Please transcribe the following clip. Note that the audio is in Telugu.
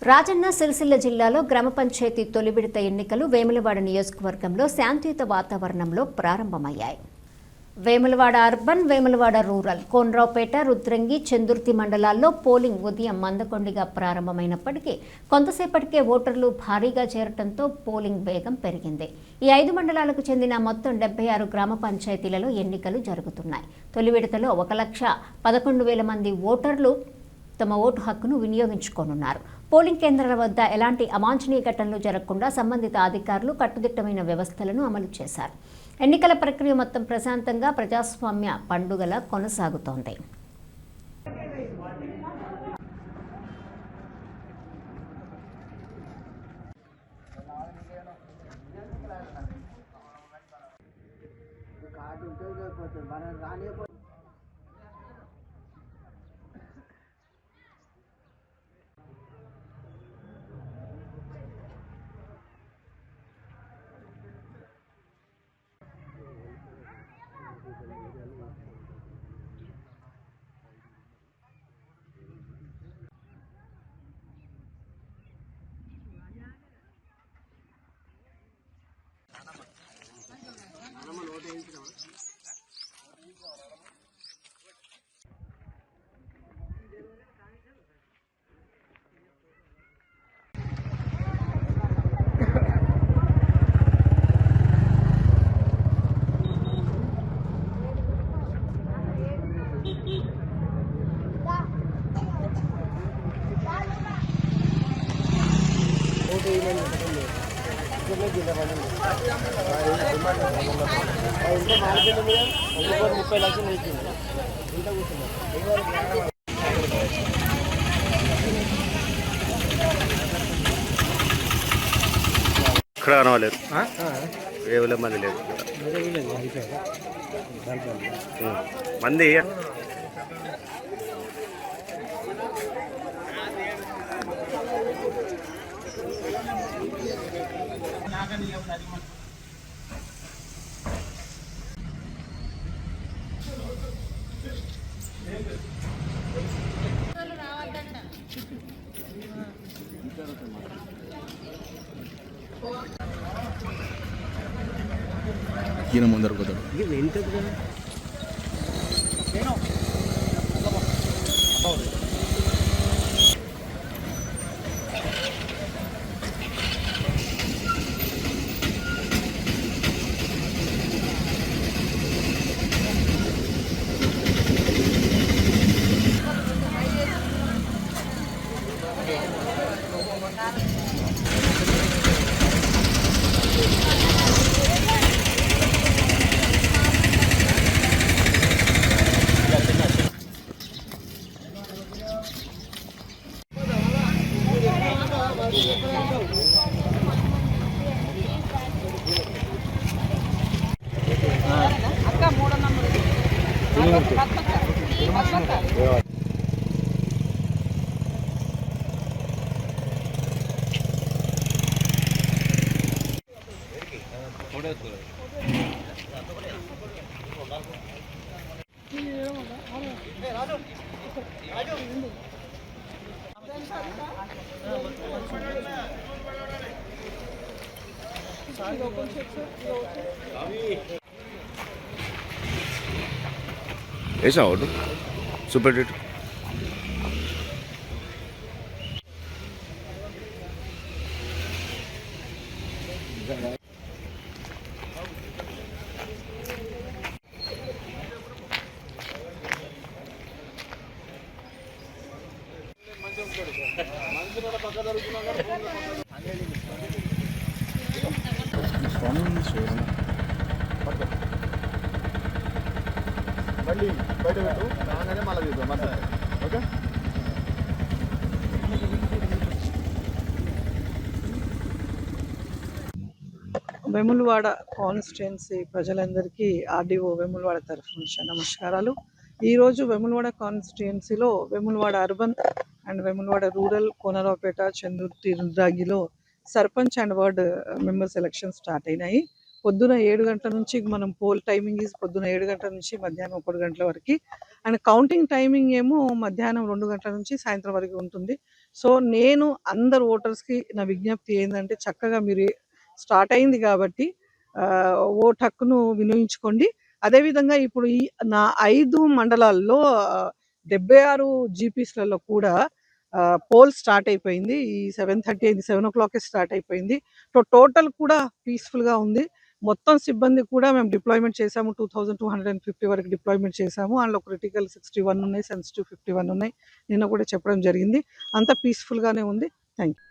రాజన్న సిరిసిల్ల జిల్లాలో గ్రామ పంచాయతీ తొలి విడత ఎన్నికలు వేములవాడ నియోజకవర్గంలో శాంతియుత వాతావరణంలో ప్రారంభమయ్యాయి. వేములవాడ అర్బన్, వేములవాడ రూరల్, కోనరావుపేట, రుద్రంగి, చందుర్తి మండలాల్లో పోలింగ్ ఉదయం మందకొండిగా ప్రారంభమైనప్పటికీ కొంతసేపటికే ఓటర్లు భారీగా చేరటంతో పోలింగ్ వేగం పెరిగింది. ఈ 5 మండలాలకు చెందిన మొత్తం 76 గ్రామ పంచాయతీలలో ఎన్నికలు జరుగుతున్నాయి. తొలి విడతలో 1,11,000 మంది ఓటర్లు తమ ఓటు హక్కును వినియోగించుకోనున్నారు. పోలింగ్ కేంద్రాల వద్ద ఎలాంటి అవాంఛనీయ ఘటనలు జరగకుండా సంబంధిత అధికారులు కట్టుదిట్టమైన వ్యవస్థలను అమలు చేశారు. ఎన్నికల ప్రక్రియ మొత్తం ప్రశాంతంగా ప్రజాస్వామ్య పండుగలా కొనసాగుతోంది. ఇక్కడ కనవలేదు, వేవుల మంది లేదు మంది. ఈయన ముందర పోతాడు. ऐसा हो तो सुपर डेट వేములవాడ కాన్స్టిట్యుయెన్సీ ప్రజలందరికీ ఆర్డీఓ వేములవాడ తరఫు నుంచి నమస్కారాలు. ఈరోజు వేములవాడ కాన్స్టిట్యుయెన్సీలో Vemulawada urban and Vemulawada rural, Konaraopet, Chandurthi, రుద్రాగిలో sarpanch and ward members election start అయినాయి. పొద్దున 7 గంటల నుంచి మనం పోల్ టైమింగ్ పొద్దున 7 గంటల నుంచి మధ్యాహ్నం 1 గంటల వరకు, అండ్ కౌంటింగ్ టైమింగ్ ఏమో మధ్యాహ్నం 2 గంటల నుంచి సాయంత్రం వరకు ఉంటుంది. సో నేను అందరు ఓటర్స్కి నా విజ్ఞప్తి ఏంటంటే చక్కగా మీరు స్టార్ట్ అయింది కాబట్టి ఓటు హక్కును వినియోగించుకోండి. అదేవిధంగా ఇప్పుడు ఈ నా 5 మండలాల్లో 76 జీపీస్లలో కూడా పోల్ స్టార్ట్ అయిపోయింది. ఈ 7:30 అయింది, 7:00 స్టార్ట్ అయిపోయింది. టోటల్ కూడా పీస్ఫుల్గా ఉంది. మొత్తం సిబ్బంది కూడా మేము డిప్లాయ్మెంట్ చేసాము. 2250 వరకు డిప్లాయ్మెంట్ చేసాము. అందులో క్రిటికల్ 61 ఉన్నాయి, సెన్సిటివ్ 51 ఉన్నాయి. నిన్న కూడా చెప్పడం జరిగింది. అంతా పీస్ఫుల్గానే ఉంది. Thank you.